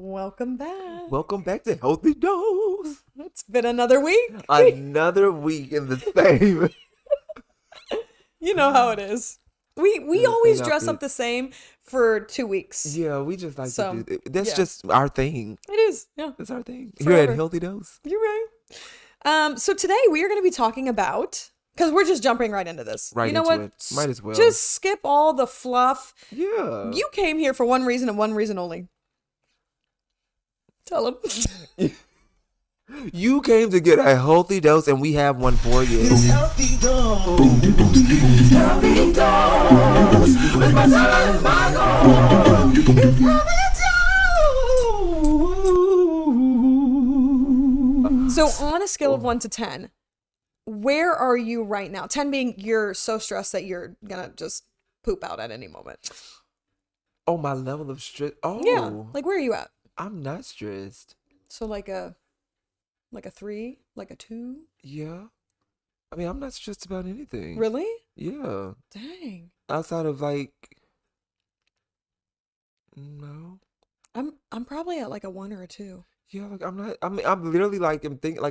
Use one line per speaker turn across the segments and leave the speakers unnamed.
Welcome back.
Welcome back to Healthy Dose.
It's been another week.
Another week in the same.
You know how it is. We
The
always
same
dress up
outfit.
the same for 2 weeks.
Yeah, we just like
So,
to do it. That's
yeah.
just our thing.
It is. Yeah,
That's our thing. Here
Forever.
at Healthy Dose.
you're right. So today we are going to be talking about, because we're just jumping right into this.
Right
you know
into
what?
it. Might as well.
Just skip all the fluff.
Yeah.
You came here for one reason and one reason only. Tell them.
You came to get a healthy dose, and we have one for you.
It's healthy dose. It's healthy dose. With my son and my God. It's healthy dose.
So on a scale of 1 to 10, where are you right now? 10 being you're so stressed that you're gonna just poop out at any moment.
Oh, my level of stress. Oh.
Yeah. Like where are you at?
I'm not stressed.
So like a 3, like a 2?
Yeah. I mean, I'm not stressed about anything.
Really?
Yeah.
Dang.
Outside of like, no.
I'm probably at like a 1 or a 2.
Yeah, like I'm literally like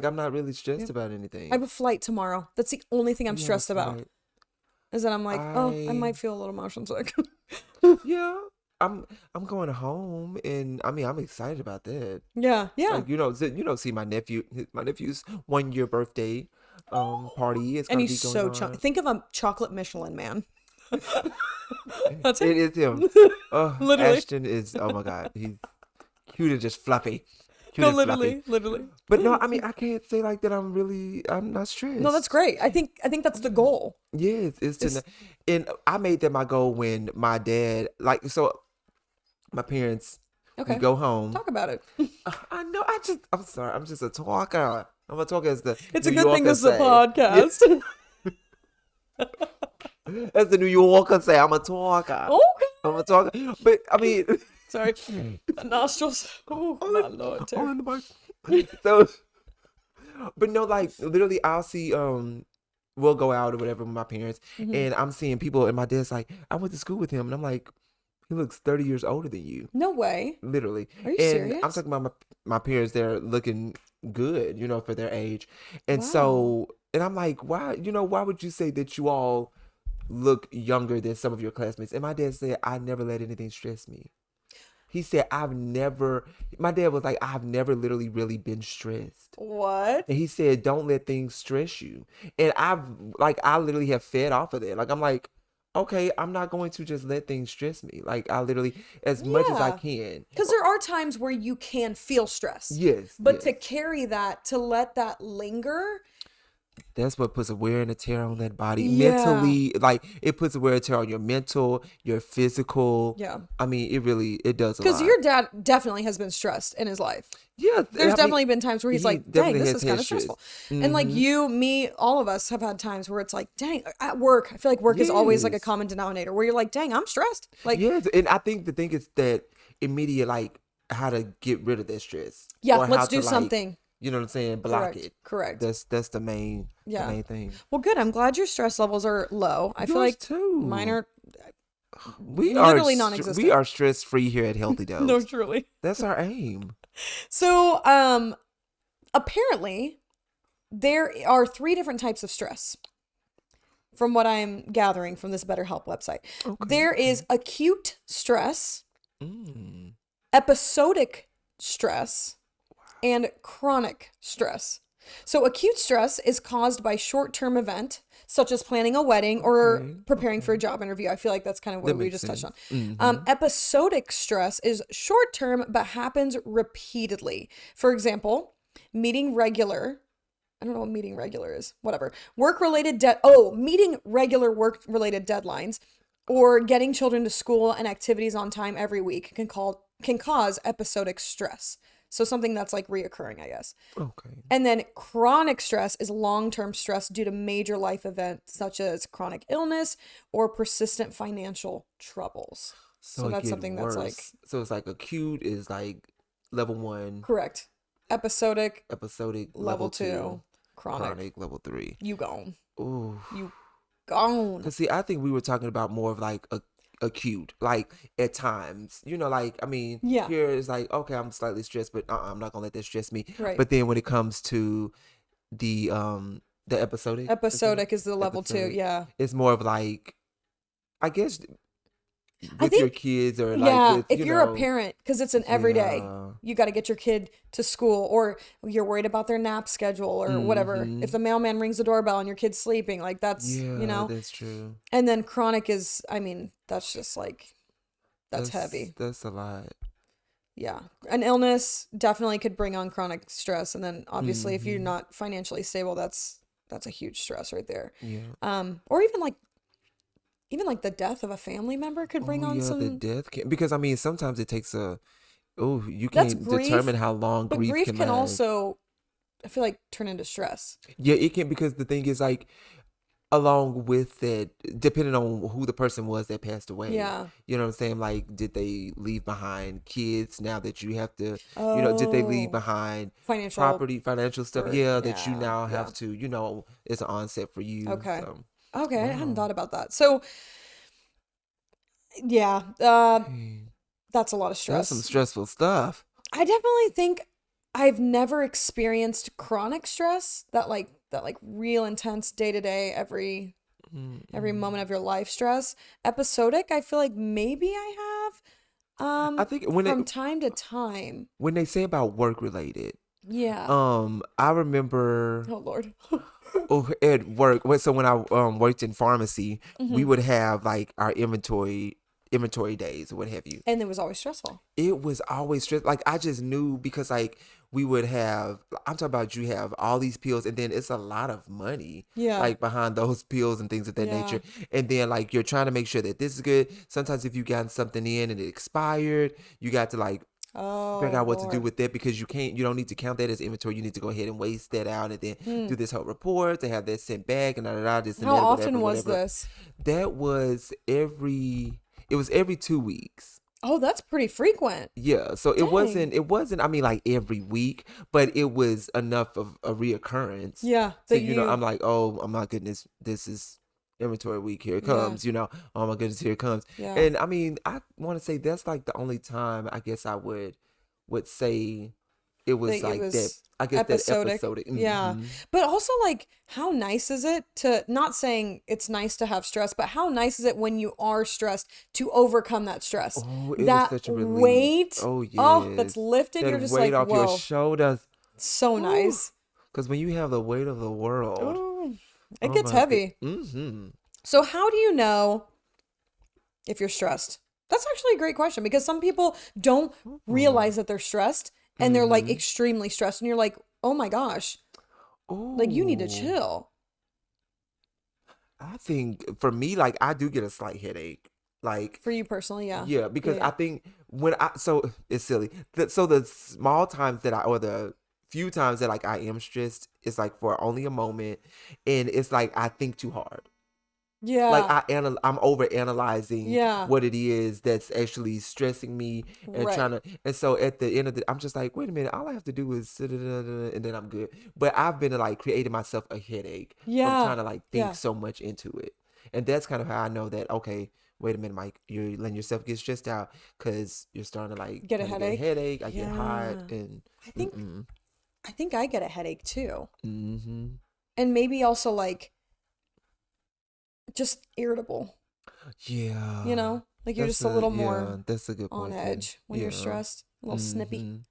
I'm not really stressed
Yep.
about anything.
I have a flight tomorrow. That's the only thing I'm
Yeah,
stressed
that's
about.
right.
Is that I'm like, I
I-
might feel a little motion sick.
Yeah. I'm going home, and I mean I'm excited about that.
Yeah.
Like see my nephew's 1 year birthday party is
And
gonna be
he's
going
so
on.
chunky. Think of a chocolate Michelin man. That's
It
it.
is him.
Literally.
Ashton is, oh my God, he's cute and just fluffy. Cute
No,
and fluffy.
literally.
But no, I mean I can't say like that. I'm not stressed.
No, that's great. I think that's the goal.
Yeah, it's to,
It's-
and I made that my goal when my dad, like, so my parents,
Okay.
we go home.
Talk about it.
I know, I'm sorry, I'm just a talker. I'm a talker as the
It's a
New
good thing
Yorkers
this is a
say.
podcast.
As the New Yorkers say, I'm a talker.
Okay.
I'm a talker. But I mean,
Sorry. The nostrils. Oh, my Lord.
all
Terry.
in the mic. So, but no, like literally, I'll see. We'll go out or whatever with my parents,
Mhm.
and I'm seeing people, and my dad's like, I went to school with him, and I'm like, he looks 30 years older than you.
No way.
Literally.
Are you
And
serious?
I'm talking about my parents, they're looking good, for their age. And
Wow.
so, and I'm like, why would you say that you all look younger than some of your classmates? And my dad said, I never let anything stress me. He said, my dad was like, I've never literally really been stressed.
What?
And he said, don't let things stress you. And I literally have fed off of that. Like, I'm like, okay, I'm not going to just let things stress me. Like, I literally, as much as I
Yeah.
can.
Because there are times where you can feel stress.
Yes.
But
yes.
to carry that, to let that linger,
That's what puts a wear and a tear on that body.
Yeah.
Mentally, like, it puts a wear and tear on your mental, your physical.
yeah.
I mean, it does a
Because
lot.
your dad definitely has been stressed in his life.
Yeah.
There's definitely been times where he's
he
like, dang,
definitely
this
has
is kind
had
of
stress.
stressful. And like
Mhm.
you, me, all of us have had times where it's like, dang, at work, I feel like work is always like a
Yes.
common denominator where you're like, dang, I'm stressed. Like,
Yes, and I think the thing is that immediate, like, how to get rid of that stress.
yeah,
Or how
let's
to,
do
like,
something.
You know what I'm saying? Block
Correct.
it.
Correct.
That's the main thing.
Well, good. I'm glad your stress levels are low. I feel
Yours
like
too.
mine are
We
literally
are
non-existent.
We are stress free here at Healthy Dose.
no, truly.
That's our aim.
So, apparently, there are 3 different types of stress. From what I'm gathering from this BetterHelp website, there is acute stress,
Mm.
episodic stress, and chronic stress. So, acute stress is caused by short-term event, such as planning a wedding or preparing for a job interview. I feel like that's kind of what
That
we
makes
just touched on.
sense. Mhm.
Episodic stress is short-term but happens repeatedly. For example, meeting regular. I don't know what meeting regular is. Whatever. Meeting regular work-related deadlines or getting children to school and activities on time every week can cause episodic stress. So something that's like reoccurring, I guess.
Okay.
And then chronic stress is long-term stress due to major life events such as chronic illness or persistent financial troubles. So
it
that's
get
something that's like
worse. So it's like acute is like level 1,
correct. Episodic,
episodic
level 2, chronic.
level 3.
You gone.
Ooh.
You gone.
Cause see, I think we were talking about more of like acute. Like at times, like I mean,
Yeah.
here is like, okay, I'm slightly stressed, but I'm not gonna let that stress me.
Right.
But then when it comes to the episodic,
Episodic is the level 2.
episodic,
Yeah.
it's more of like, I guess,
I
with your
think,
kids or like
yeah,
with
if you're a parent, because it's an everyday,
yeah.
you got to get your kid to school, or you're worried about their nap schedule or whatever. If the mailman rings the doorbell and your kid's sleeping, like that's,
Yeah, that's true.
And then chronic is, I mean, that's just like, that's heavy.
That's a lot.
Yeah. An illness definitely could bring on chronic stress. And then obviously if you're not financially stable, that's a huge stress right there.
Yeah.
Or even like the death of a family member could bring on some.
The death can, because I mean sometimes it takes you
That's
can't
grief,
determine how long
but
grief can last.
also, I feel like, turn into stress.
Yeah, it can, because the thing is like, along with that, depending on who the person was that passed away.
Yeah.
You know what I'm saying? Like, did they leave behind kids now that you have to, did they leave
Oh.
behind
Financial
property, financial stuff?
or-
Yeah, that you
yeah,
now
yeah.
have to, it's an onset for you.
Okay.
So,
Okay, I hadn't
wow.
thought about that. So, yeah, that's a lot of
That's
stress.
some stressful stuff.
I definitely think I've never experienced chronic stress, that real intense day to day, every moment of your life stress. Episodic, I feel like maybe I have.
I think
from time to time.
when they say about work related,
Yeah.
I remember
Oh Lord.
at work. So when I worked in pharmacy, we would have like our inventory days or what have you.
And it was always stressful.
It was always stress. Like I just knew, because like we would have, I'm talking about, you have all these pills, and then it's a lot of money,
Yeah.
like behind those pills and things of that
Yeah.
nature. And then like you're trying to make sure that this is good. Sometimes if you got something in and it expired, you got to like
Oh,
figure out what to do
Lord.
with that, because you don't need to count that as inventory. You need to go ahead and waste that out and then do this whole report to have that sent back and this and
How
that,
often was
whatever.
this?
That was every 2 weeks.
Oh, that's pretty frequent.
Yeah, so
Dang.
it wasn't I mean like every week, but it was enough of a reoccurrence.
Yeah.
So
That you
I'm like, oh my goodness, this is inventory week, here it
Yeah.
comes, oh my goodness, here it comes.
Yeah.
And I mean, I want to say that's like the only time I guess I would say it was
Think it
like
was
that. I guess
episodic.
that episodic.
Yeah.
Mhm.
But also, like, how nice is it to, not saying it's nice to have stress, but how nice is it when you are stressed to overcome that stress?
Oh, it is
that
such a relief.
weight,
Oh
that's
yes.
lifted.
That
You're just
weight
like,
off
whoa,
your shoulders.
so nice.
Because when you have the weight of the world,
Ooh, it
oh
gets
my
heavy.
Mm-hmm.
So how do you know if you're stressed? That's actually a great question, because some people don't realize that they're stressed, and they're like extremely stressed, and you're like, oh my gosh, like you need to chill.
I think for me, like I do get a slight headache. Like,
For you personally, yeah.
yeah, because
Yeah.
I think so it's silly. So the small times or the few times that like I am stressed, it's like for only a moment, and it's like I think too hard.
Yeah.
Like I'm over analyzing
Yeah.
what it is that's actually stressing me and
Right.
trying to. And so at the end of I'm just like, wait a minute, all I have to do is and then I'm good. But I've been like creating myself a headache
Yeah.
from trying to like think
Yeah.
so much into it, and that's kind of how I know that, okay, wait a minute, Mike, you're letting yourself get stressed out because you're starting to like
Get a
kinda
headache?
headache. I get hot,
Yeah.
and
I think I get a headache too.
mm-hmm.
And maybe also like just irritable,
Yeah,
like you're just a little more
that's a good
on
point too.
edge when you're
Yeah.
stressed, a little snippy.
Mhm.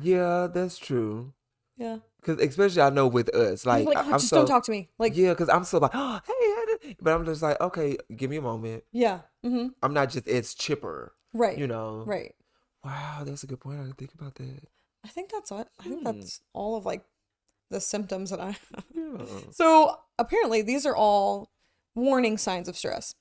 Yeah, that's true.
Yeah.
Cause especially I know with us,
You're
like,
like, "Oh, just don't talk to me." Like,
yeah, cause I'm so like, oh, hey, but I'm just like, okay, give me a moment.
yeah. Mm-hmm.
I'm not just as chipper,
Right.
Right.
Right.
Wow, that's a good point. I didn't think about that.
I think that's it. I think that's all of like the symptoms that I have.
Yeah.
So apparently these are all warning signs of stress.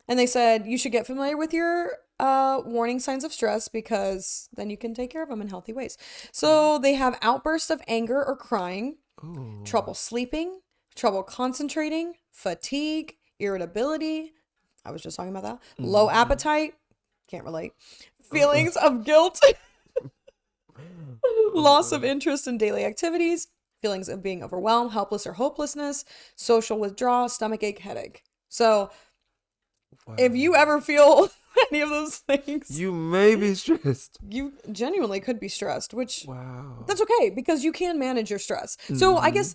And they said you should get familiar with your warning signs of stress, because then you can take care of them in healthy ways. So they have outbursts of anger or crying,
Ooh.
trouble sleeping, trouble concentrating, fatigue, irritability. I was just talking about that. Low appetite. Can't relate. Feelings of guilt. Loss of interest in daily activities. Feelings of being overwhelmed, helpless, or hopelessness. Social withdrawal, stomachache, headache. So If you ever feel any of those things,
You may be stressed.
you genuinely could be stressed, which
Wow.
that's okay because you can manage your stress. So I guess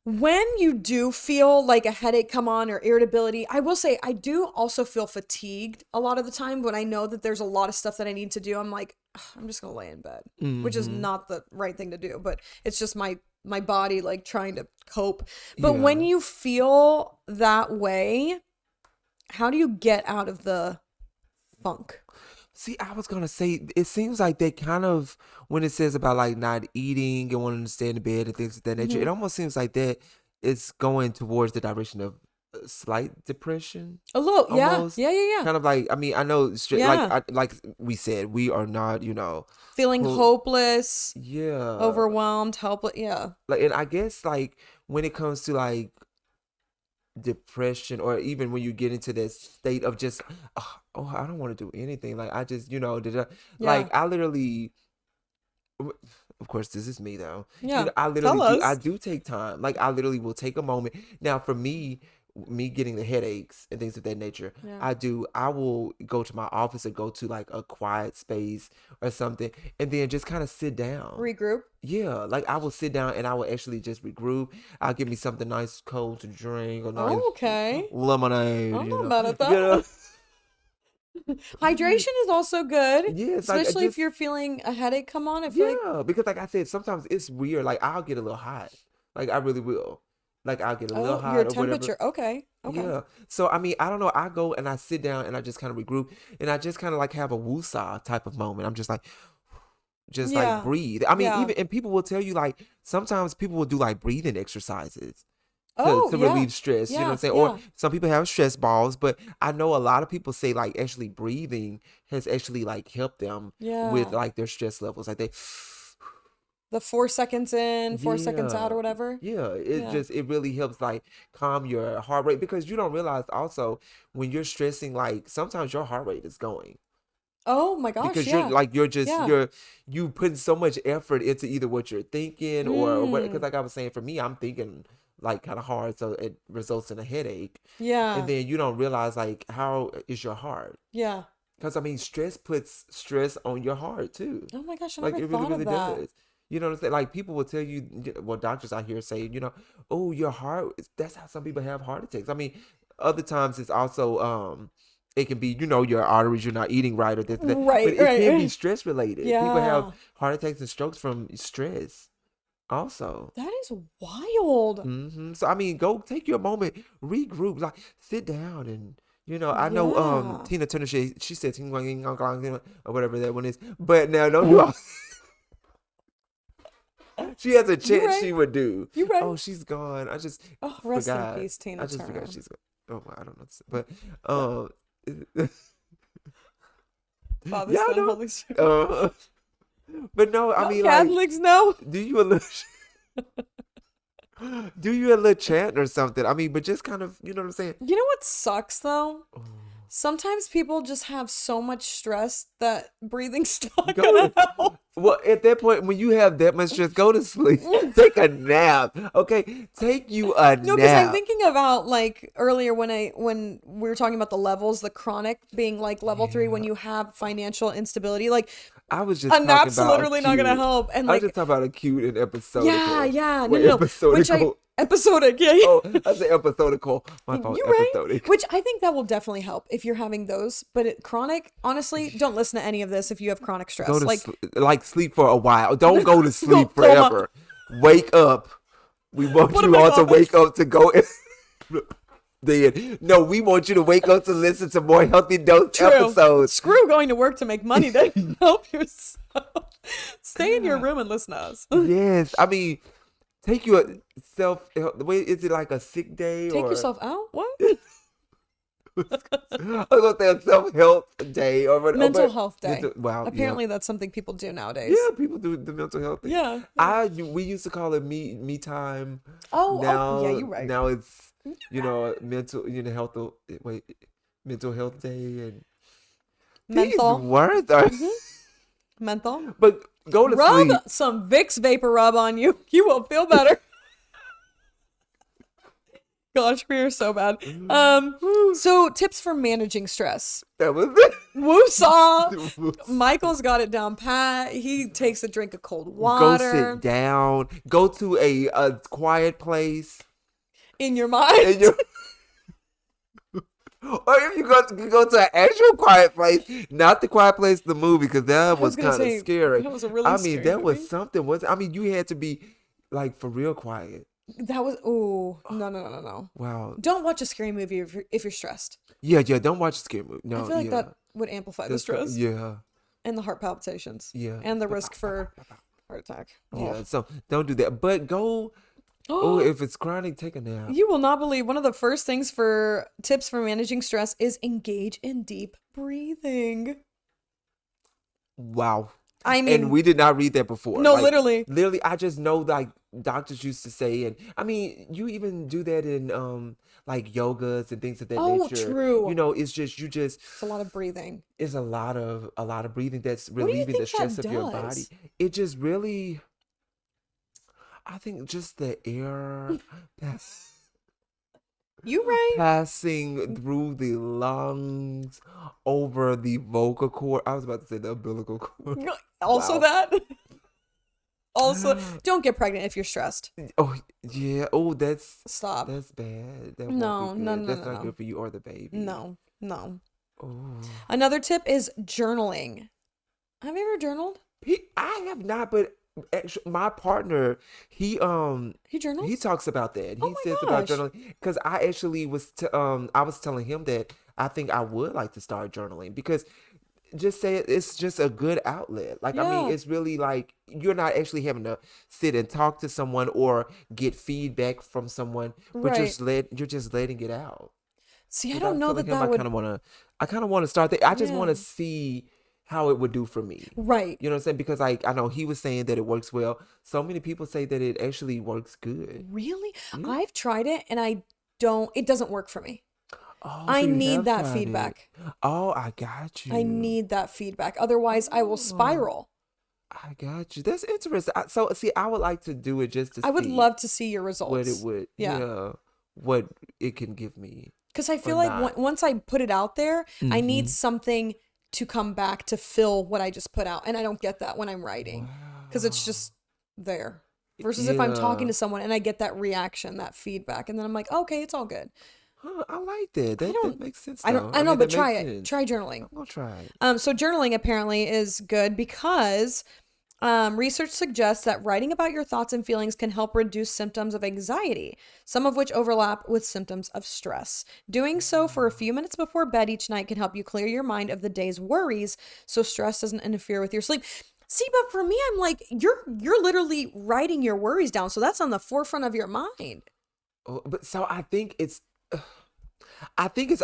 when you do feel like a headache come on or irritability, I will say I do also feel fatigued a lot of the time when I know that there's a lot of stuff that I need to do. I'm like, "Ugh, I'm just gonna lay in bed, which is not the right thing to do, but it's just my body like trying to cope. But when you feel that way, how do you get out of the funk?
See, I was gonna say, it seems like they kind of, when it says about like not eating and wanting to stay in the bed and things of that nature, it almost seems like that it's going towards the direction of slight depression.
A little, yeah,
Almost.
yeah.
Kind of like, I mean, I know,
Yeah.
like we said, we are not,
Feeling
Well,
hopeless,
yeah,
overwhelmed, helpless. Yeah.
like, and I guess like when it comes to like depression, or even when you get into that state of just, oh, I don't want to do anything. Like I just, like I literally. Of course, this is me though.
Yeah.
I literally
Tell
do. I
us.
do take time. Like I literally will take a moment. Now, for me, getting the headaches and things of that nature,
Yeah.
I will go to my office or go to like a quiet space or something, and then just kind of sit down.
Regroup.
Yeah, like I will sit down and I will actually just regroup. I'll give me something nice, cold to drink, or nice
Okay.
lemonade.
I'm
you
not
know.
mad at that.
You know?
Hydration is also good.
Yeah, it's like,
Especially if
just-
you're feeling a headache come on. I feel like
Yeah, because like I said, sometimes it's weird. Like I'll get a little hot. Like I really will. Like I'll get a little hot
your
or whatever.
temperature. Okay. Okay.
Yeah. So I mean, I don't know. I go and I sit down and I just kind of regroup and I just kind of like have a woosah type of moment. I'm just like,
Yeah.
like breathe. I mean,
Yeah.
even and people will tell you like sometimes people will do like breathing exercises
Oh,
to
yeah.
relieve stress. You know what I'm saying?
Yeah.
Or some people have stress balls, but I know a lot of people say like actually breathing has actually like helped them with
Yeah.
like their stress levels. Like they
The 4 seconds in, 4 seconds out, or
Yeah.
whatever.
Yeah, it
Yeah.
just it really helps like calm your heart rate, because you don't realize also when you're stressing, like sometimes your heart rate is going
Oh my gosh.
because
Yeah.
you're just
Yeah.
you putting so much effort into either what you're thinking or what, because
Mm.
like I was saying, for me, I'm thinking like kind of hard, so it results in a headache,
Yeah.
and then you don't realize like how is your heart,
Yeah.
because I mean stress puts stress on your heart too.
Oh my gosh. I
Like
never
it really,
thought of
really
that.
does. You know what I'm saying? Like people will tell you, well, doctors out here say, oh, your heart. That's how some people have heart attacks. I mean, other times it's also, it can be, your arteries, you're not eating right or this, that. But
Right.
it can be
Right.
stress related. People have
Yeah.
heart attacks and strokes from stress, also.
That is wild.
So I mean, go take your moment, regroup, like sit down and. I know
Yeah.
Tina Turner, she said "Ting Wang Ying Gong Gong," or whatever that one is. But now don't you all she has a chant
right.
she would do.
You right.
Oh, she's gone. I just
Oh, rest in
forgot.
peace, Tina
I just
Turner.
forgot she's gone. Oh, well, I don't know. But
Father,
yeah,
Son,
no.
Holy Spirit.
But no, I
No
mean, like,
Catholics, no.
do you a little do you a little chant or something? I mean, but just kind of, you know what I'm saying?
You know what sucks though?
Oh.
Sometimes people just have so much stress that breathing's not
Go
gonna
to-
help.
Well, at that point, when you have that much stress, go to sleep. Take a nap. Okay, take you a
No, because I'm
nap.
thinking about like earlier when we were talking about the levels, the chronic being like level 3 when you have financial instability. Like
I was just
a
talking
nap's
about
literally not gonna
acute.
help. And
I was
like
just talking about acute and episodical.
yeah, no,
Wait,
no, no. Which
episodical.
episodic, yeah.
Oh, I said episodical. My fault.
You're right.
Episodic.
Which I think that will definitely help if you're having those. But chronic, honestly, don't listen to any of this if you have chronic stress.
Go to
Like,
like sleep for a while. Don't go to sleep
Go on.
forever. Wake up. We want
What
you
am I
all to
on?
wake up to go. Then no, we want you to wake up to listen to more healthy dose
true.
episodes.
Screw going to work to make money to help yourself. Stay in your room and listen to us.
Yes, I mean, take your self. Wait, is it like a sick day?
Take
or
yourself out? What?
I was gonna say a self health day or whatever.
Mental health day.
Wow.
Apparently,
yeah.
that's something people do nowadays.
Yeah, people do the mental health thing.
Yeah.
We used to call it me time.
Oh,
Now,
yeah, you're right.
Now it's mental health. Wait, mental health day and
Menthol.
These words are.
Menthol.
But go to
Rub
sleep.
some Vicks Vapor Rub on you. You will feel better. Gosh, we are so bad. So tips for managing stress.
That was it.
Woosah. Michael's got it down pat. He takes a drink of cold
Go
water.
sit down. Go to a quiet place.
In your mind.
And you or if you go to an actual quiet place, not the quiet place in the movie, because that was
gonna
kind of
say,
scary.
that was a really
I mean,
scary
that was
movie.
something. I mean, you had to be like for real quiet.
That was no.
Wow.
Don't watch a scary movie if you're stressed.
Yeah. Don't watch a scary movie. No,
I feel like
yeah.
that would amplify the
That's
stress
yeah.
and the heart palpitations.
Yeah.
And the risk for heart attack.
Yeah. So don't do that. But go. Oh, if it's chronic, take a nap.
You will not believe one of the first things for tips for managing stress is engage in deep breathing.
Wow.
I mean,
And we did not read that before.
no,
Like,
literally.
Literally, I just know like doctors used to say, and I mean, you even do that in like yogas and things of that
Oh,
nature.
true.
You know, it's just
It's a lot of breathing.
it's a lot of breathing that's
do you
relieving the
think that
stress of your body.
does?
It just really, I think, just the air
You right?
passing through the lungs over the vocal cord. I was about to say the umbilical cord.
Also
Wow.
that. Also, don't get pregnant if you're stressed.
Oh yeah. Oh, that's
Stop.
bad. That
No,
won't be
no,
good.
no,
That's
no,
not
no.
good for you or the baby.
No.
Oh.
Another tip is journaling. Have you ever journaled?
I have not, but actually, my partner, he
journals?
he talks about that.
Oh
He
my
says about
gosh.
journaling because I actually I was telling him that I think I would like to start journaling because just say it's just a good outlet. Like I mean,
Yeah.
it's really like you're not actually having to sit and talk to someone or get feedback from someone, but
Right.
you're just letting it out.
See, I
And
don't know
telling
that
him
that would.
I kind of want to start that. I just want
Yeah.
to see how it would do for me.
Right.
You know what I'm saying? Because like I know he was saying that it works well. So many people say that it actually works good.
Really?
Yeah.
I've tried it and it doesn't work for me.
Oh,
I
so you
need
have
that
tried it.
feedback.
Oh, I got you.
I need that feedback. Otherwise, I will
Oh.
spiral.
I got you. That's interesting. So see, I would like to do it just to
I would
see
love to see your
what
results.
it would,
Yeah.
what it can give me.
Because I
or
feel like
not.
once I put it out there, I need
Mhm.
something to come back to fill what I just put out. And I don't get that when I'm writing because it's just there. Versus if I'm talking
Yeah.
to someone and I get that reaction, that feedback, and then I'm like, okay, it's all good.
Huh, I like that. That
don't-
makes sense.
I
Though.
don't. I know,
mean,
but
that
try
makes
it.
sense.
Try journaling.
I'm gonna try it.
So journaling apparently is good because research suggests that writing about your thoughts and feelings can help reduce symptoms of anxiety, some of which overlap with symptoms of stress. Doing so for a few minutes before bed each night can help you clear your mind of the day's worries so stress doesn't interfere with your sleep. See, but for me, I'm like, you're literally writing your worries down, so that's on the forefront of your mind.
Oh, but so I think it's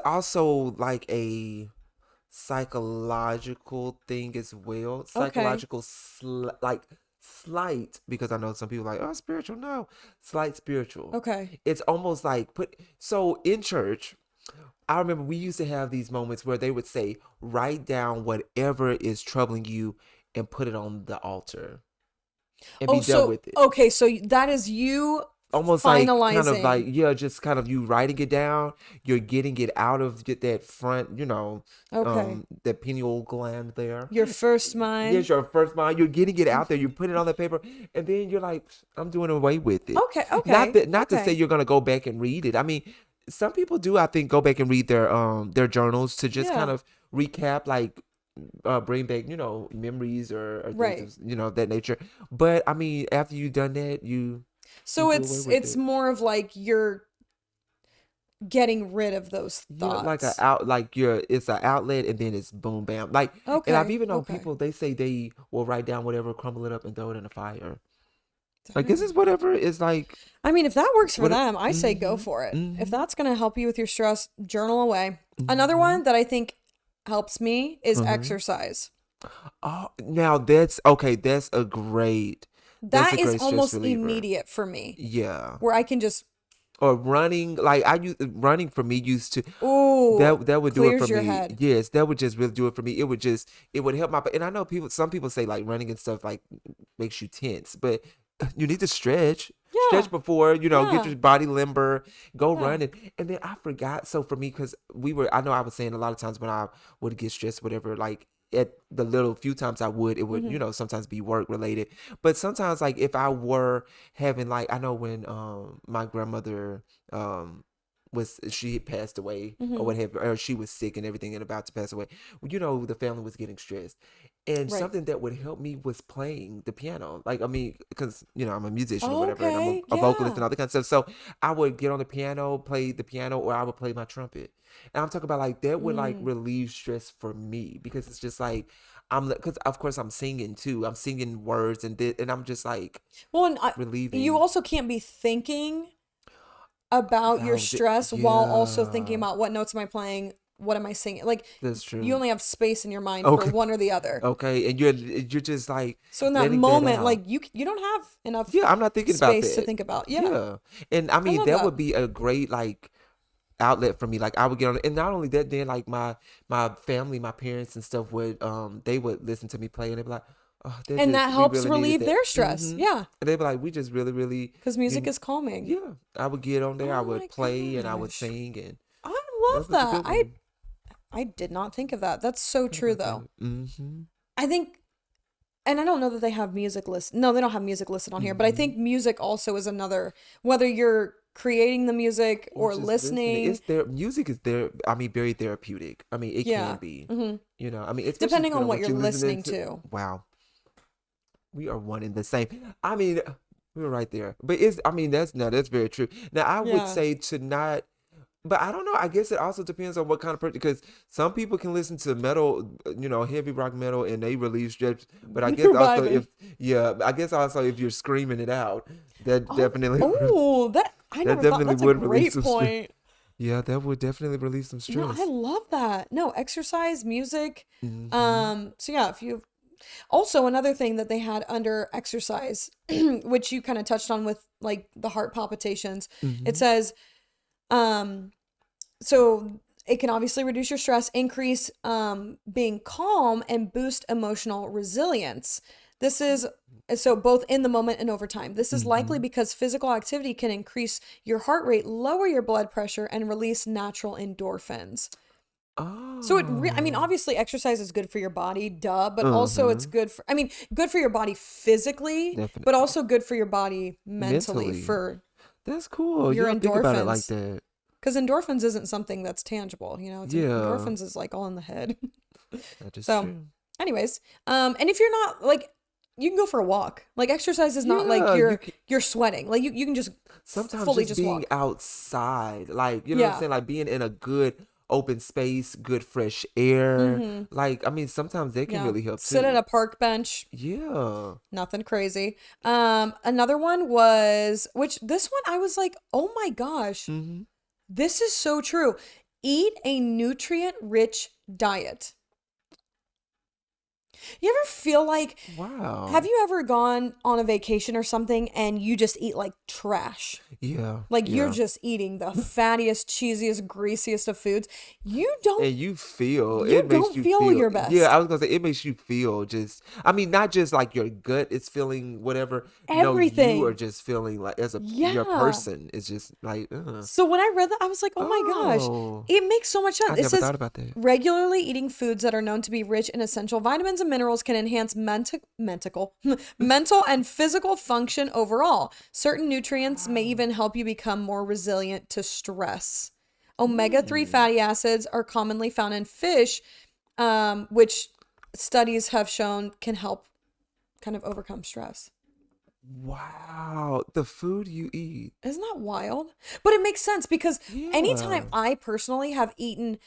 also like a psychological thing as well. Psychological, like slight, because I know some people are like, oh, spiritual. No, slight spiritual.
Okay.
It's almost like so in church, I remember we used to have these moments where they would say, write down whatever is troubling you and put it on the altar and be done with it.
Okay, so that is you
Almost like kind of
finalizing.
like just kind of you writing it down, you're getting it out of that front,
Okay.
the pineal gland there.
Your first mind.
Yes, your first mind. You're getting it out there. You put it on the paper, and then you're like, I'm doing away with it.
Okay, okay.
Not to say
okay.
you're gonna go back and read it. I mean, some people do. I think go back and read their journals to just
Yeah.
kind of recap, like bring back memories or
Right.
things of, that nature. But I mean, after you've done that, you
So
do away with
it's
it.
more of like you're getting rid of those
Yeah,
thoughts.
it's an outlet, and then it's boom bam. Like, and I've
Okay,
even known
okay.
people, they say they will write down whatever, crumble it up, and throw it in the fire. Like, this is whatever is like.
I mean, if that works for
What-
them, I say go
Mhm,
for it.
mhm.
If that's going to help you with your stress, journal away. Another one that I think helps me is
Mhm.
exercise.
Oh, now that's okay. That's a great
That
a
is
great stress
almost
reliever.
immediate for me,
Yeah.
where I can just,
Or running, like running for me used to
ooh,
that would do it
clears
for
your
me.
head.
Yes, that would just really do it for me. It would help and I know some people say like running and stuff like makes you tense, but you need to stretch.
Yeah.
stretch before, get
Yeah.
your body limber, go
Yeah.
running. And then I forgot. So for me, because I know I was saying a lot of times when I would get stressed, whatever, like at the little few times it would,
Mm-hmm.
sometimes be work related. But sometimes like if I were having like, I know when my grandmother she had passed away or
Mm-hmm.
what have you, or she was sick and everything and about to pass away. The family was getting stressed. And
Right.
something that would help me was playing the piano. Like, I mean, because, I'm a musician or
Oh,
whatever, and I'm
okay.
a vocalist and
Yeah.
all that kind of stuff. So I would get on the piano, play the piano, or I would play my trumpet. And I'm talking about like that would like
Mm.
relieve stress for me because it's just like, because of course I'm singing too. I'm singing words and I'm just like
Well, and you
relieving
also can't be thinking about your
about it.
stress while also thinking
Yeah,
about what notes am I playing, what am I singing? Like
that's
you
true.
only have space in your mind for
Okay.
one or the other.
Okay. And you're just like
So in that
letting that
moment, like
out.
you don't have enough
Yeah, I'm not thinking about
space to
that.
think about. Yeah,
Yeah. And I
I
mean,
love
that
that.
would be a great like outlet for me. Like I would get on, and not only that, then like my family, my parents and stuff would they would listen to me play, and they'd be like, "Oh,
And that
we
helps
really needed
relieve
that."
their stress. Yeah,
And they'd be like, "We just really, really,
because music
you,
is calming.
yeah." I would get on there, I
Oh
would
my
play, and I would
gosh.
sing, and
I
that
love
was a
that.
good
I
one.
I did not think of that. That's so
What
true
about
though.
you? Mm-hmm.
I think, and I don't know that they have music list. No, they don't have music listed on here, but I
Mm-hmm.
think music also is another, whether you're creating the music
Or
or
just listening.
listening.
It's their music is there. I mean, very therapeutic. I mean, it can
Yeah.
be.
Hmm.
I mean, especially
Depending
depending
on
on
what
what
you're
you're listening
listening
to.
to.
Wow, we are one in the same. I mean, we were right there. But I mean, that's very true. Now, I would
Yeah.
say to not, but I don't know. I guess it also depends on what kind of person, because some people can listen to metal, heavy rock metal, and they relieve stress. But I guess
You're
also
vibing.
I guess also if you're screaming it out, that
Oh,
definitely,
oh, that I
that
never thought.
definitely
That's a
would relieve
great
some stress.
point.
Yeah, that would definitely relieve some
No, I
stress.
love that. No, exercise, music.
Mm-hmm.
So yeah, if you also another thing that they had under exercise, which you kind of touched on with like the heart palpitations, it
Mm-hmm.
says, um, so it can obviously reduce your stress, increase being calm, and boost emotional resilience. This is so both in the moment and over time. This is likely
Mm-hmm.
because physical activity can increase your heart rate, lower your blood pressure, and release natural endorphins. So I mean,
Oh.
obviously exercise is good for your body, duh, but also it's
Uh-huh.
good for, I mean, good for your body physically, but
Definitely.
also good for your body mentally
Mentally.
for
That's cool. You
your
don't think about it like
endorphins.
that.
Because endorphins isn't something that's tangible, it's
Yeah,
endorphins is like all in the head.
that is
So,
true.
anyways, and if you're not like, you can go for a walk. Like exercise is not like
Yeah, you can
you're sweating. Like you can just
sometimes
fully
just
just
being
walk.
outside, like, you know what I'm
Yeah.
saying? Like being in a good open space, good fresh air.
Mm-hmm.
Like, I mean, sometimes that can
Yeah.
really help
Sit at
too.
a park bench.
Yeah.
Nothing crazy. Another one was, which this one I was like, oh my gosh,
Mm-hmm.
this is so true. Eat a nutrient-rich diet. You ever feel like, have
Wow.
you ever gone on a vacation or something and you just eat like trash?
Yeah.
Like you're
Yeah.
just eating the fattiest, cheesiest, greasiest of foods. You don't
And it
you
makes
don't
you
feel
feel,
your
yeah,
best.
I was gonna say it makes you feel just, I mean, not just like your gut is feeling whatever. No, you are
Everything.
just feeling like your
Yeah.
person is just like,
So when I read that, I was like, oh my gosh,
oh,
it makes so much
I
sense. It
never
says
thought about that.
regularly eating foods that are known to be rich in essential vitamins and minerals can enhance mental and physical function overall. Certain nutrients may even help you become more resilient to stress. Omega-3
Mm.
fatty acids are commonly found in fish, which studies have shown can help kind of overcome stress.
Wow, the food you eat.
Isn't that wild? But it makes sense because anytime
Yeah.
I personally have eaten,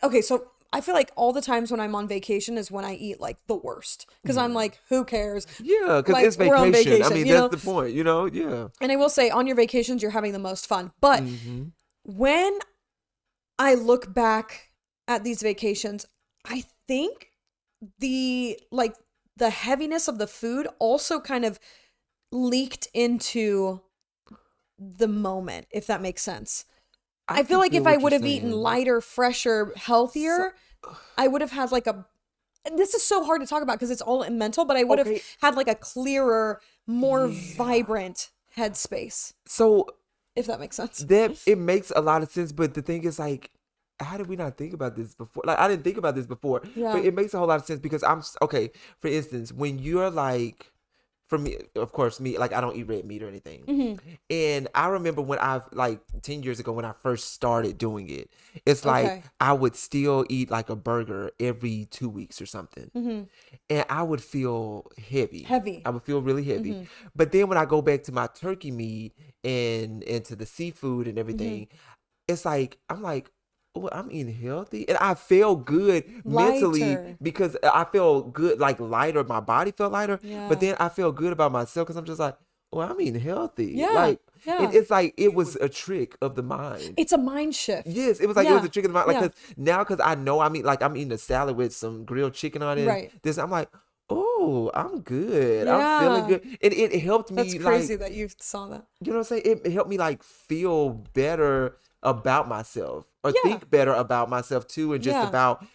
okay, so I feel like all the times when I'm on vacation is when I eat like the worst because I'm
Yeah.
like, who cares?
Yeah, because
Like
it's
we're on
vacation. I
vacation,
mean, that's the point, you know? Yeah.
And I will say on your vacations, you're having the most fun. But
Mm-hmm.
when I look back at these vacations, I think the heaviness of the food also kind of leaked into the moment, if that makes sense.
I
I feel
can
like
feel
if I
what you're
would have eaten
saying.
lighter, fresher,
So,
healthier, I would have had like this is so hard to talk about because it's all mental, but I would have
okay.
had like a clearer, more
Yeah.
vibrant, headspace,
So
if that makes sense.
that it makes a lot of sense, but the thing is like, how did we not think about this before? Like I didn't think about this before,
Yeah.
but it makes a whole lot of sense because okay. For instance, when you're like, for me, of course, me like I don't eat red meat or anything,
Mm-hmm.
and I remember when I've like 10 years ago when I first started doing it, it's like
Okay.
I would still eat like a burger every 2 weeks or something,
Mm-hmm.
and I would feel heavy.
Heavy.
I would feel really heavy.
Mm-hmm.
But then when I go back to my turkey meat and to the seafood and everything, it's like I'm like, oh, I'm eating healthy, and I feel good mentally
Lighter.
because I feel good, like lighter. My body felt lighter,
Yeah.
but then I feel good about myself because I'm just like, oh, I'm eating healthy.
Yeah.
Like,
Yeah.
and it's like it was a trick of the mind.
It's a mind shift.
Yes, it was like it was
Yeah.
a trick of the mind. Like,
Yeah.
because I know I'm eating a salad with some grilled chicken on it.
Right.
This I'm like, oh, I'm good. I'm feeling
Yeah.
good, and it helped me.
That's crazy
like,
that you saw that.
you know what I'm saying? It helped me like feel better about myself or
Yeah.
think better about myself too, and just
Yeah.
about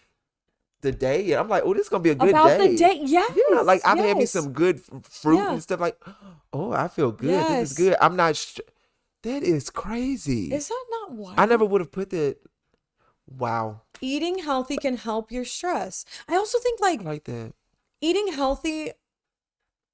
the day. And I'm like, oh, this is gonna be a good
About
day.
the day. Yes.
Yeah, like I've had me
yes.
some good fruit
Yeah.
and stuff. Like, oh, I feel good. This
Yes.
is good. I'm not. That is crazy.
Is that not wild?
I never would have put that. Wow,
Eating healthy can help your stress. I also think like
I like that.
eating healthy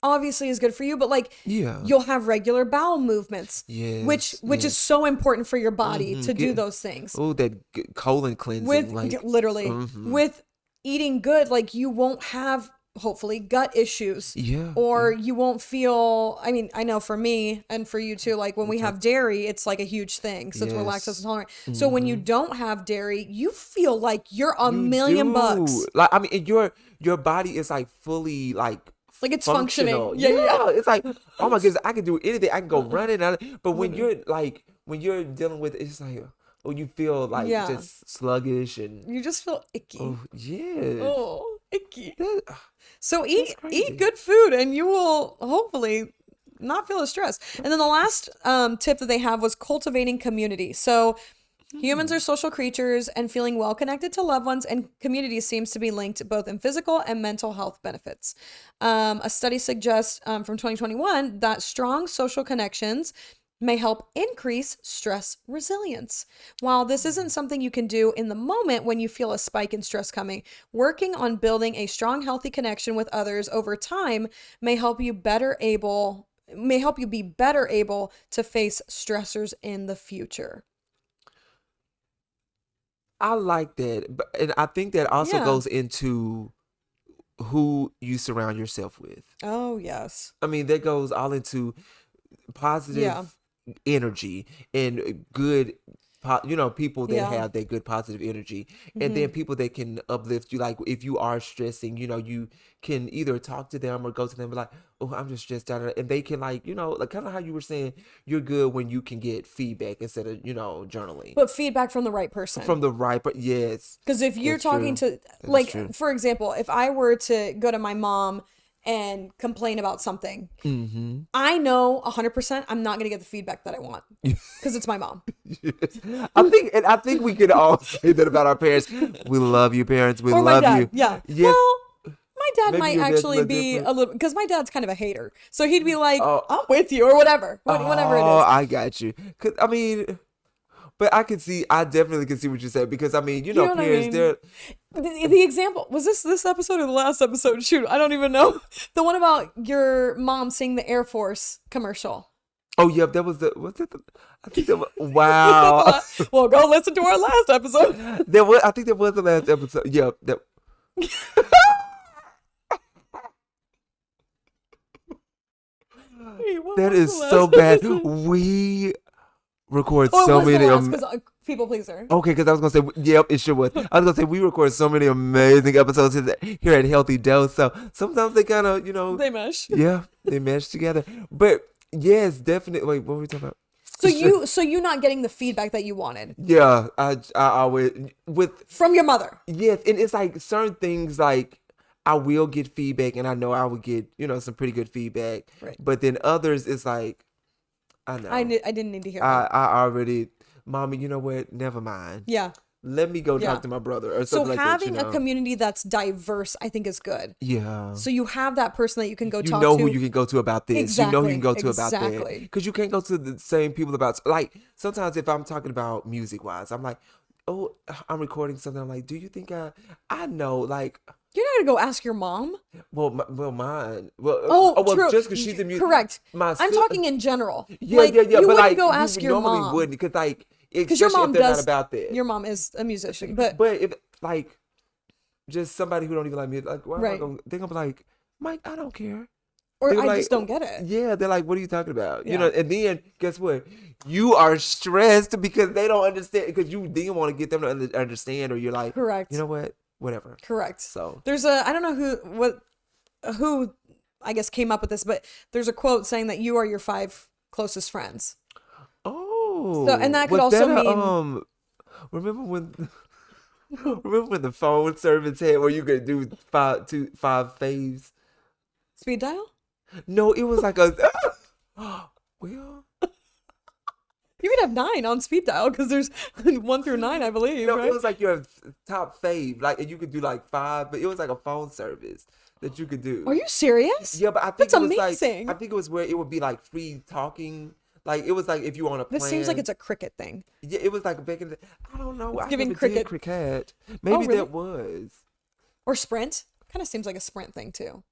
obviously is good for you, but like
Yeah.
you'll have regular bowel movements.
Yes,
Which is so important for your body to do
Yeah.
those things.
Oh, that colon cleansing.
With
like,
literally with eating good, like you won't have hopefully gut issues.
Yeah.
Or you won't feel, I mean, I know for me and for you too, like when we have dairy, it's like a huge thing since we're
Yes.
lactose intolerant. So when you don't have dairy, you feel like you're a million bucks.
Like, I mean, and your body is like fully like
Like it's functioning.
functional.
Yeah.
It's like, oh my goodness, I can do anything. I can go running. But when you're dealing with it, it's like, oh, you feel like
Yeah.
just sluggish and
You just feel icky.
oh yeah.
Oh, icky.
That-
So eat
crazy.
good food and you will hopefully not feel as stressed. And then the last tip that they have was cultivating community. So humans are social creatures, and feeling well connected to loved ones and communities seems to be linked both in physical and mental health benefits. A study suggests from 2021 that strong social connections may help increase stress resilience. While this isn't something you can do in the moment when you feel a spike in stress coming, working on building a strong, healthy connection with others over time may help you be better able to face stressors in the future.
I like that, and I think that also
Yeah.
goes into who you surround yourself with.
Oh, yes.
I mean, that goes all into positive
Yeah.
energy and good, people that
Yeah.
have that good positive energy, and then people that can uplift you. Like if you are stressing, you can either talk to them or go to them and be like, oh, I'm just stressed out, and they can like kind of how you were saying, you're good when you can get feedback instead of journaling
But feedback from the right person.
from the right. But yes,
Because if you're
That's
talking
true.
to,
That's
like,
true.
for example, if I were to go to my mom and complain about something, I know 100% I'm not going to get the feedback that I want because it's my mom.
I think we could all say that about our parents. We love you, parents. We
Or my
love
dad.
you.
Yeah.
Yes.
Well, my dad
Maybe
might
your dad's a
actually
little
be
different.
a little, because my dad's kind of a hater. So he'd be like,
Oh.
I'm with you or whatever, whatever it
Oh,
is.
I got you. 'Cause, I mean, but I definitely can see what you said, because I mean,
know what I
parents,
mean?
they're
The example, was this episode or the last episode? Shoot, I don't even know. The one about your mom seeing the Air Force commercial.
oh yeah, that was I think that was, wow.
Well, go listen to our last episode.
I think that was the last episode. Yeah, that.
Wait, what
That
was
is
the last
so bad.
episode?
We record
Oh, it
so
was
many.
the last because people pleaser.
Okay, because I was gonna say, yep, it sure was. I was gonna say we record so many amazing episodes here at Healthy Dose. So sometimes they kind of,
They mesh.
yeah, they mesh together. But yes, definitely. Wait, what were we talking about?
So you not getting the feedback that you wanted
Yeah, I always
from your mother.
yes, and it's like certain things like I will get feedback, and I know I would get some pretty good feedback.
Right.
But then others, it's like I know
I didn't need to hear
I
that.
I already, mommy, you know what? Never mind.
Yeah.
let me go
Yeah.
talk to my brother or
So
something like that.
having a community that's diverse, I think, is good.
Yeah.
So you have that person that you can go
You
talk
know
to.
who you can go to about this. You know who you can go to about that.
Exactly.
Because you can't go to the same people about, like, sometimes if I'm talking about music wise, I'm like, oh, I'm recording something. I'm like, do you think I know, like,
You're not gonna go ask your mom.
mine. Well,
Oh, true.
just because she's in music.
Correct.
My
I'm talking in general.
Yeah,
like,
yeah, yeah.
You
but
wouldn't
like,
go
you
ask your
normally
mom.
wouldn't, because like,
Because your
especially
mom
if they're
does.
not about that.
Your mom is a musician, but
if like, just somebody who don't even like music, like, why am I
Right.
going? They're gonna be like, Mike, I don't care.
or
They're
I
like,
just don't get it.
Yeah, they're like, what are you talking about? You
Yeah.
know, and then guess what? You are stressed because they don't understand, because you didn't want to get them to understand, or you're like,
Correct.
you know what? Whatever.
Correct.
So
There's I don't know who I guess came up with this, but there's a quote saying that you are your 5 closest friends.
oh,
So, and that could
was
also
that
mean
remember when the phone service had where you could do five faves?
speed dial.
No, it was like a well.
You could have 9 on speed dial because there's 1 through 9, I believe.
No,
right?
it was like your top fave, like, and you could do like 5, but it was like a phone service that you could do.
Are you serious?
Yeah, but I think
That's
it was
amazing.
like, I think it was where it would be like free talking. Like, it was like if you were on a plan.
This seems like it's a cricket thing.
Yeah, it was like back in the, I don't know. I
giving
never
cricket.
did cricket. Maybe
really?
that was.
Or Sprint. Kind of seems like a Sprint thing too.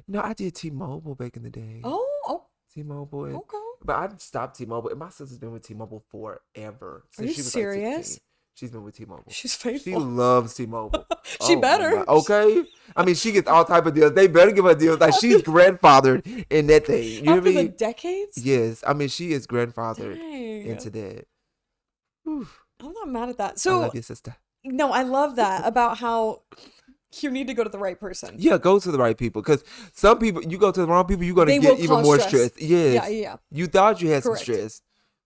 No, I did T-Mobile back in the day.
Oh,
T-Mobile. And,
okay.
But I stopped T-Mobile, and my sister's been with T-Mobile forever. Since
you
she was
serious?
Like 16. She's been with T-Mobile.
She's
She
faithful.
loves T-Mobile.
She
Oh,
better.
my- Okay. I mean, she gets all type of deals. They better give her deals. Like, she's grandfathered in that thing. You hear
After the
me?
decades?
Yes. I mean, she is grandfathered
Dang.
into that. Whew.
I'm not mad at that.
I
So,
love your sister.
no, I love that about how you need to go to the right person.
Yeah, go to the right people. Because some people, you go to the wrong people, you're going
They
to
will
get even
cause
more
stress.
stress. Yes.
Yeah.
You thought you had
Correct.
some stress.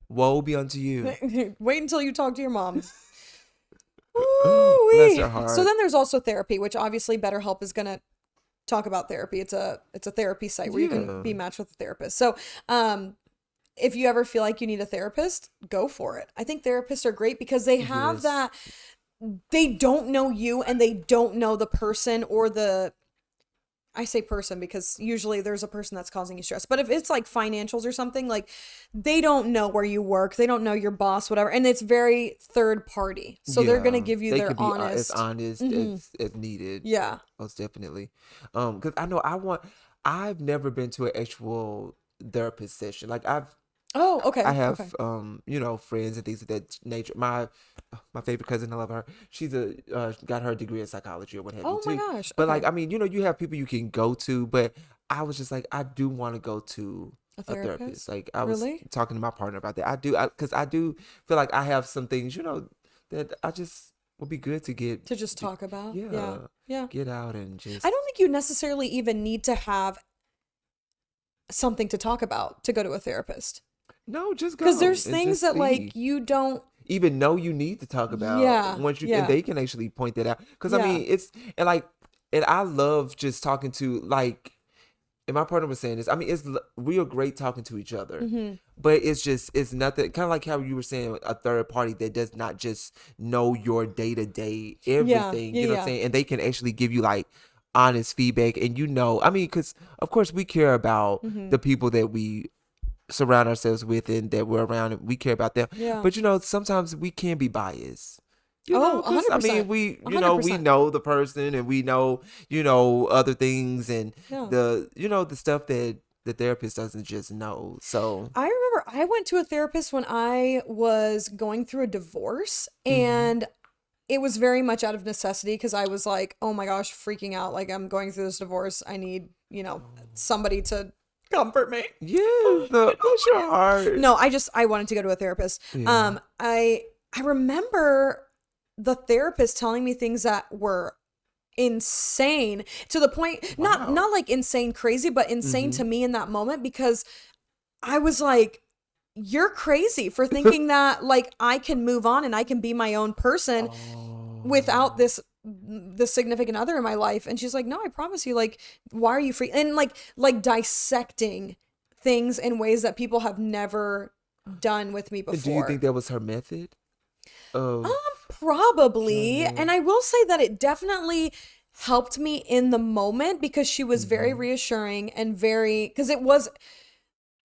Woe be unto you.
Wait until you talk to your mom.
Bless her heart.
So then there's also therapy, which obviously BetterHelp is gonna talk about therapy. It's a therapy site where you
Yeah.
can be matched with a therapist. So if you ever feel like you need a therapist, go for it. I think therapists are great because they have
Yes.
that, they don't know you and they don't know the person or the, I say person because usually there's a person that's causing you stress. But if it's like financials or something, like they don't know where you work, they don't know your boss, whatever, and it's very third party. So they're gonna
Yeah.
give you
They
their
could be
honest.
as honest as needed.
Yeah.
Most definitely. Because I know I've never been to an actual therapist session. Like,
Oh, okay.
I have
Okay.
you know, friends and things of that nature. My favorite cousin, I love her. She's got her degree in psychology or what have
Oh
you
my
too.
gosh.
But like,
okay.
I mean, you know, you have people you can go to, but I was just like, I do want to go to
A
a therapist.
therapist?
Like, I was
Really?
talking to my partner about that. Because I do feel like I have some things, you know, that I just would be good to get
To just talk about.
yeah,
Yeah.
get out and just
I don't think you necessarily even need to have something to talk about to go to a therapist.
no, just go.
Because there's
and
things
just
that
see.
like you don't.
Even know you need to talk about
Yeah,
once you
yeah.
and they can actually point that out, because I
Yeah.
mean, it's and I love just talking to, like, and my partner was saying this, I mean, it's real great talking to each other,
Mm-hmm.
but it's nothing, kind of like how you were saying, a third party that does not just know your day-to-day everything,
yeah,
you know what
yeah.
I'm saying, and they can actually give you like honest feedback, and you know, I mean, because of course we care about
Mm-hmm.
the people that we surround ourselves with and that we're around, and we care about them.
Yeah.
But you know, sometimes we can be biased. You
Oh,
know, 'cause, I
100%.
mean, we we
100%.
know the person, and we know, other things, and
Yeah.
the stuff that the therapist doesn't just know. So
I remember I went to a therapist when I was going through a divorce,
Mm-hmm.
and it was very much out of necessity because I was like, oh my gosh, freaking out. Like, I'm going through this divorce. I need, somebody to comfort me.
yeah, bless your heart.
No, I wanted to go to a therapist.
Yeah.
I remember the therapist telling me things that were insane to the point, not like insane crazy, but insane
Mm-hmm.
to me in that moment, because I was like, you're crazy for thinking that like I can move on and I can be my own person without this significant other in my life. And she's like, no, I promise you, like, why are you free? And like dissecting things in ways that people have never done with me before.
And do you think that was her method? Of
Probably. And I will say that it definitely helped me in the moment because she was very reassuring and because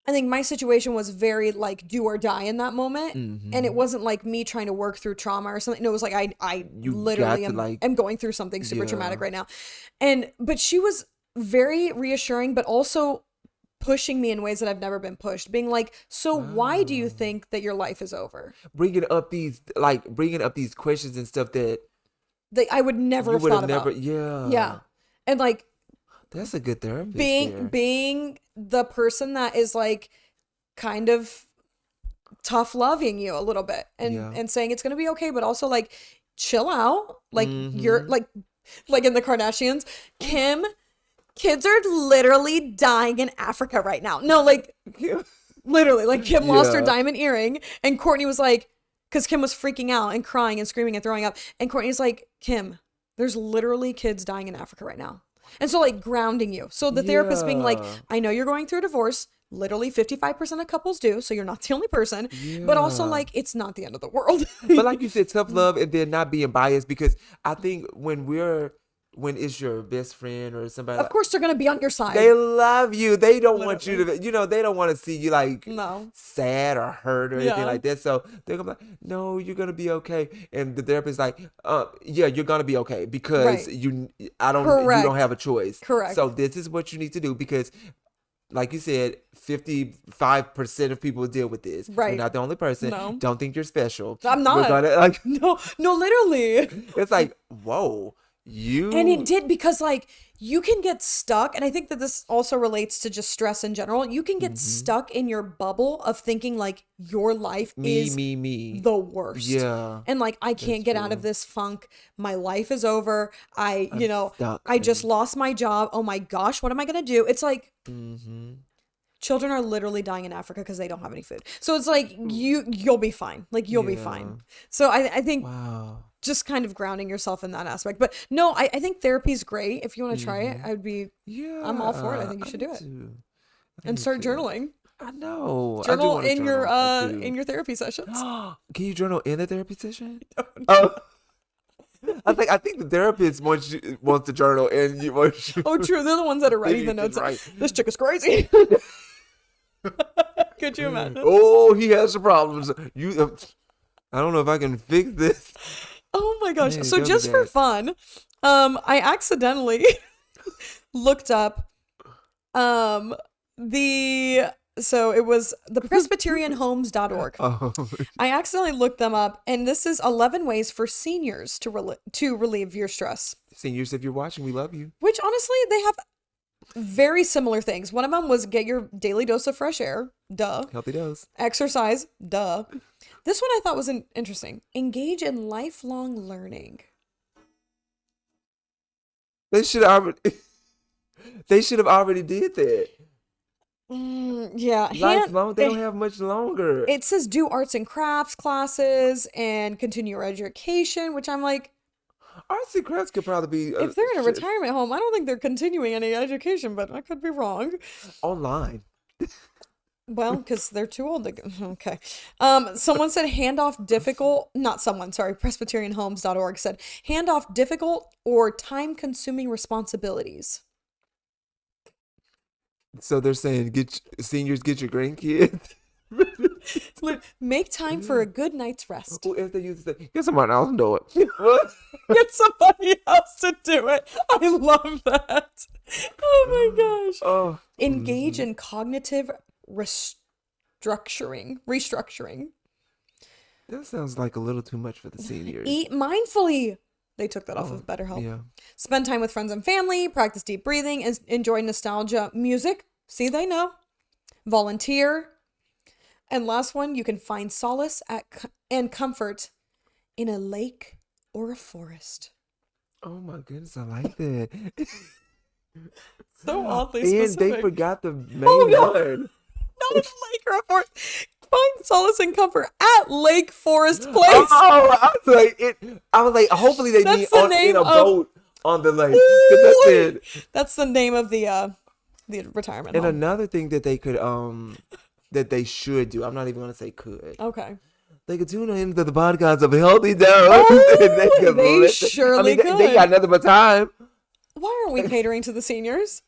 I think my situation was very like do or die in that moment. And it wasn't like me trying to work through trauma or something. No, it was like I
You
literally
got to, like,
am going through something super
yeah.
traumatic right now. But she was very reassuring, but also pushing me in ways that I've never been pushed, being like, so why do you think that your life is over?
Bringing up these questions and stuff that
I would never
you
have
would
thought
have never.
about.
Yeah.
Yeah. And like
That's a good therapist. there.
being the person that is like kind of tough loving you a little bit and saying it's gonna be okay, but also like chill out. Like you're like in the Kardashians, kids are literally dying in Africa right now. No, like literally, like Kim lost her
Yeah.
diamond earring, and Courtney was like, because Kim was freaking out and crying and screaming and throwing up, and Courtney's like, Kim, there's literally kids dying in Africa right now. And so like grounding you. So the therapist being like,
Yeah.
I know you're going through a divorce. Literally 55% of couples do, so you're not the only person. But also
Yeah.
like it's not the end of the world.
But like you said, tough love and then not being biased, because I think when it's your best friend or somebody,
Of course they're gonna be on your side.
they love you. They don't want you to, they don't want to see you like
No.
sad or hurt or anything
Yeah.
like that. So they're gonna be like, no, you're gonna be okay. And the therapist like, yeah, you're gonna be okay because
Right.
you
Correct.
don't have a choice.
Correct.
So this is what you need to do because, like you said, 55% of people deal with this.
Right.
You're not the only person.
No.
Don't think you're special.
I'm not.
We're gonna, like,
No, literally.
it's like, whoa, you.
And it did because like you can get stuck, and I think that this also relates to just stress in general. You can get stuck in your bubble of thinking like your life is
me.
the worst.
Yeah.
And like I can't get out of this funk. My life is over.
stuck
I just lost my job. Oh my gosh, what am I gonna do? It's like children are literally dying in Africa because they don't have any food. So it's like you'll be fine. Like you'll be fine. So I think
Wow.
just kind of grounding yourself in that aspect. But no, I think therapy's great. If you want to try it,
Yeah.
I'm all for it. I think you should do it. And start journaling.
I know. I do
Journal
wanna
in
journal.
your
I do.
in your therapy sessions.
Can you journal in a therapy session? Oh. I think the therapist wants to journal and you want you.
Oh, true. They're the ones that are writing
you
the
can
notes.
write.
This chick is crazy. Could you imagine?
Oh, he has some problems. I don't know if I can fix this.
Oh my gosh.
Man,
So
don't do
just for
that.
fun, I accidentally looked up it was the presbyterianhomes.org.
Oh,
I accidentally looked them up, and this is 11 ways for seniors to relieve your stress,
seniors, if you're watching, we love you.
which honestly, they have very similar things. One of them was get your daily dose of fresh air. Duh.
Healthy dose.
Exercise. Duh. This one I thought was interesting. Engage in lifelong learning.
They should already. They should have already did that.
Yeah.
Lifelong. They don't have much longer.
It says do arts and crafts classes and continue your education, which I'm like,
Arts and crafts could probably be.
if they're in a retirement home, I don't think they're continuing any education, but I could be wrong.
online.
Well, because they're too old to go. Okay. Someone said hand off difficult, not someone, sorry, presbyterianhomes.org said hand off difficult or time-consuming responsibilities.
So they're saying seniors get your grandkids.
Make time for a good night's rest.
Who else they used to say? Get somebody else to do it. What?
Get somebody else to do it. I love that. Oh my gosh.
Oh,
Engage in cognitive restructuring.
that sounds like a little too much for the seniors.
Eat mindfully. They took that off of BetterHelp.
Yeah.
Spend time with friends and family. Practice deep breathing. And enjoy nostalgia music. See, they know. Volunteer. And last one, you can find solace and comfort in a lake or a forest.
Oh my goodness, I like that.
So oddly
And
specific.
they forgot the main
no.
one.
Not a lake or a forest. Find solace and comfort at Lake Forest Place.
Oh, I was like, hopefully they
That's
mean
the
in
name
a
of-
boat on the lake. 'Cause that's it.
That's the name of the retirement
And
home.
another thing that they could that they should do, I'm not even gonna say could.
Okay.
they could tune into the podcast of Healthy Dose.
Oh, they surely could.
They got nothing but time.
Why aren't we catering to the seniors?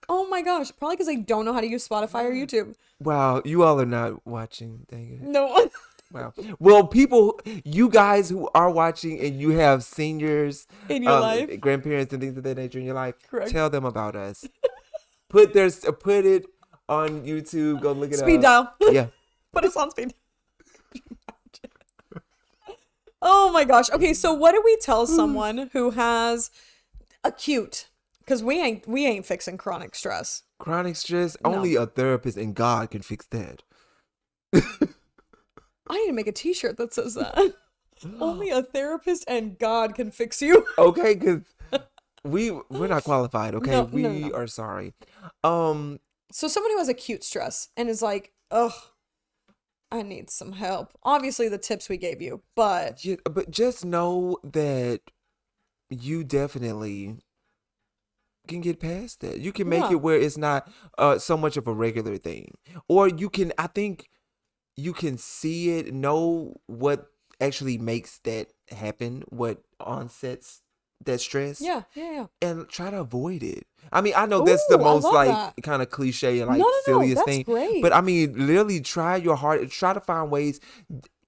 Oh my gosh. Probably because they don't know how to use Spotify or YouTube.
Wow, you all are not watching. Dang it.
No.
Wow. Well, people, you guys who are watching and you have seniors
In your life.
grandparents and things of that nature in your life,
Correct.
tell them about us. Put it on YouTube. Go look it
Speed
up.
dial.
Yeah.
Put us on speed. Oh my gosh. Okay, so what do we tell someone who has acute? Because we ain't fixing chronic stress.
Chronic stress,
No.
only a therapist and God can fix that.
I need to make a t-shirt that says that. Only a therapist and God can fix you.
Okay, because we're not qualified, okay?
No,
we
no.
are sorry.
So someone who has acute stress and is like, ugh, I need some help. Obviously the tips we gave you, but
But just know that you definitely can get past that. You can make
Yeah.
it where it's not so much of a regular thing. Or you can, I think you can see it, know what actually makes that happen, what onsets that stress.
yeah.
And try to avoid it. I mean, I know that's the
Ooh, I
most
love
like
that.
kind of cliche and like
No,
silliest
that's
thing.
great.
But I mean, literally try your hard, try to find ways,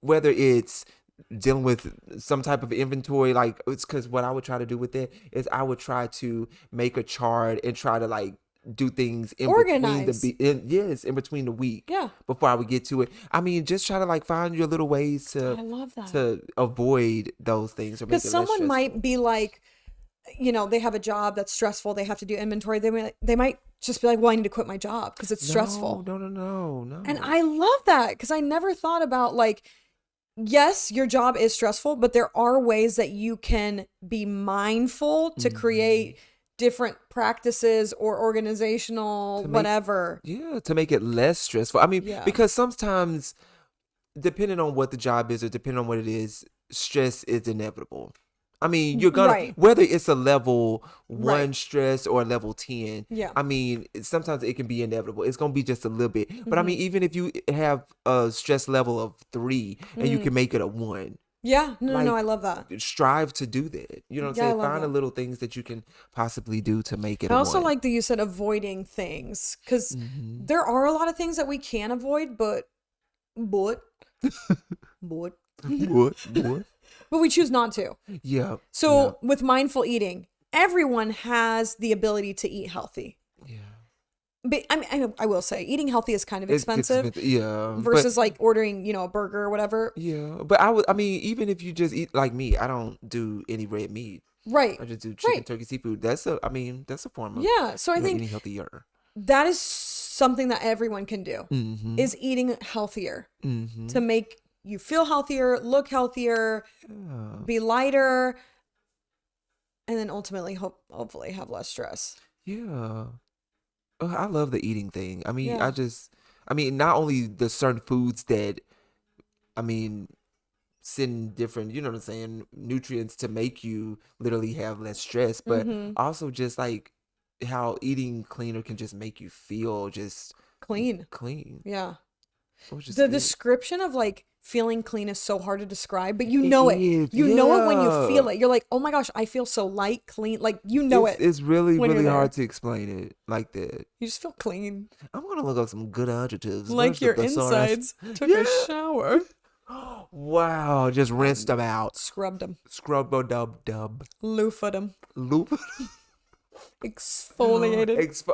whether it's dealing with some type of inventory, like it's because what I would try to do with it is I would try to make a chart and try to like do things in
Organize.
in between the week.
Yeah.
Before I would get to it. I mean, just try to like find your little ways to
I love that.
to avoid those things or make
Because
it less
someone
stressful.
might be like, you know, they have a job that's stressful. They have to do inventory. They might just be like, well, I need to quit my job because it's stressful.
No.
And I love that because I never thought about like, yes, your job is stressful, but there are ways that you can be mindful to create different practices or organizational whatever.
Yeah, to make it less stressful. I mean,
Yeah.
because sometimes, depending on what the job is or depending on what it is, stress is inevitable. I mean, you're gonna,
Right.
whether it's a level 1
Right.
stress or a level 10,
Yeah.
I mean, sometimes it can be inevitable. It's gonna be just a little bit. But I mean, even if you have a stress level of 3 and you can make it a 1,
Yeah. No,
Like,
I love that.
strive to do that. You know what
Yeah, I
I'm saying?
love
Find the
that.
little things that you can possibly do to make it
I
a
also
1.
like that you said avoiding things because there are a lot of things that we can avoid, but
What?
we choose not to.
Yeah.
So with mindful eating, everyone has the ability to eat healthy.
Yeah.
But I mean, I will say eating healthy is kind of expensive
Yeah.
versus like ordering, you know, a burger or whatever.
Yeah, but I mean, even if you just eat like me, I don't do any red meat.
Right.
I just do chicken,
Right.
turkey, seafood. That's a form of
Yeah. So I think
eating healthier.
that is something that everyone can do
Mm-hmm.
is eating healthier
Mm-hmm.
to make you feel healthier, look healthier,
Yeah.
be lighter, and then ultimately hopefully have less stress.
Yeah. I love the eating thing. I mean,
Yeah.
I mean, not only the certain foods that, I mean, send different, you know what I'm saying, nutrients to make you literally have less stress, but also just like how eating cleaner can just make you feel just
Clean.
clean.
Yeah.
It was just
The
good.
description of like feeling clean is so hard to describe, but you
It
know it.
is,
You know it when you
yeah.
feel it. You're like, oh my gosh, I feel so light, clean. Like you know it.
It's really,
when you're
really hard
there.
to explain it like that.
You just feel clean.
I'm gonna look up some good adjectives.
Like
Where's the
your
thesaurus?
insides took
Yeah.
a shower.
Wow, just rinsed them out.
Scrubbed them.
Scrub a dub dub.
Loofed them.
Loop.
Exfoliated.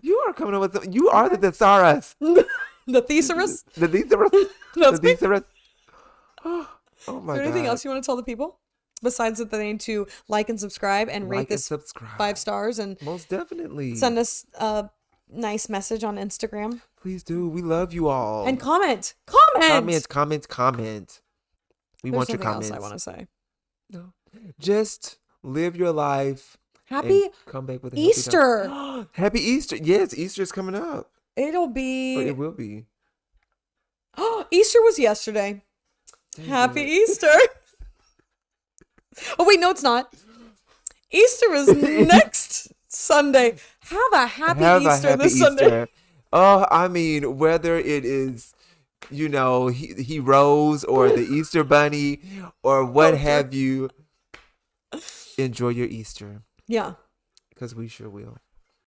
You are coming up with you are the thesaurus.
The thesaurus.
The thesaurus.
That's
The
me.
thesaurus. Oh my
Is there
god.
anything else you want to tell the people? Besides that they need to like and subscribe and rate
Like and
this
subscribe.
5 stars and
Most definitely.
send us a nice message on Instagram.
Please do. We love you all.
And comment. Comment.
Comment. We
There's
want your
nothing
comments.
else I want to say.
No. Just live your life.
Happy
and come back with a healthy
Easter.
time. Happy Easter. Yes, Easter's coming up.
It'll
But
be.
it will be.
Easter was yesterday. Happy Easter. Oh, wait, no, it's not. Easter is next Sunday. Have a happy Easter this Sunday.
Oh, I mean, whether it is he rose or the Easter bunny or what have you. Enjoy your Easter.
Yeah.
Because we sure will.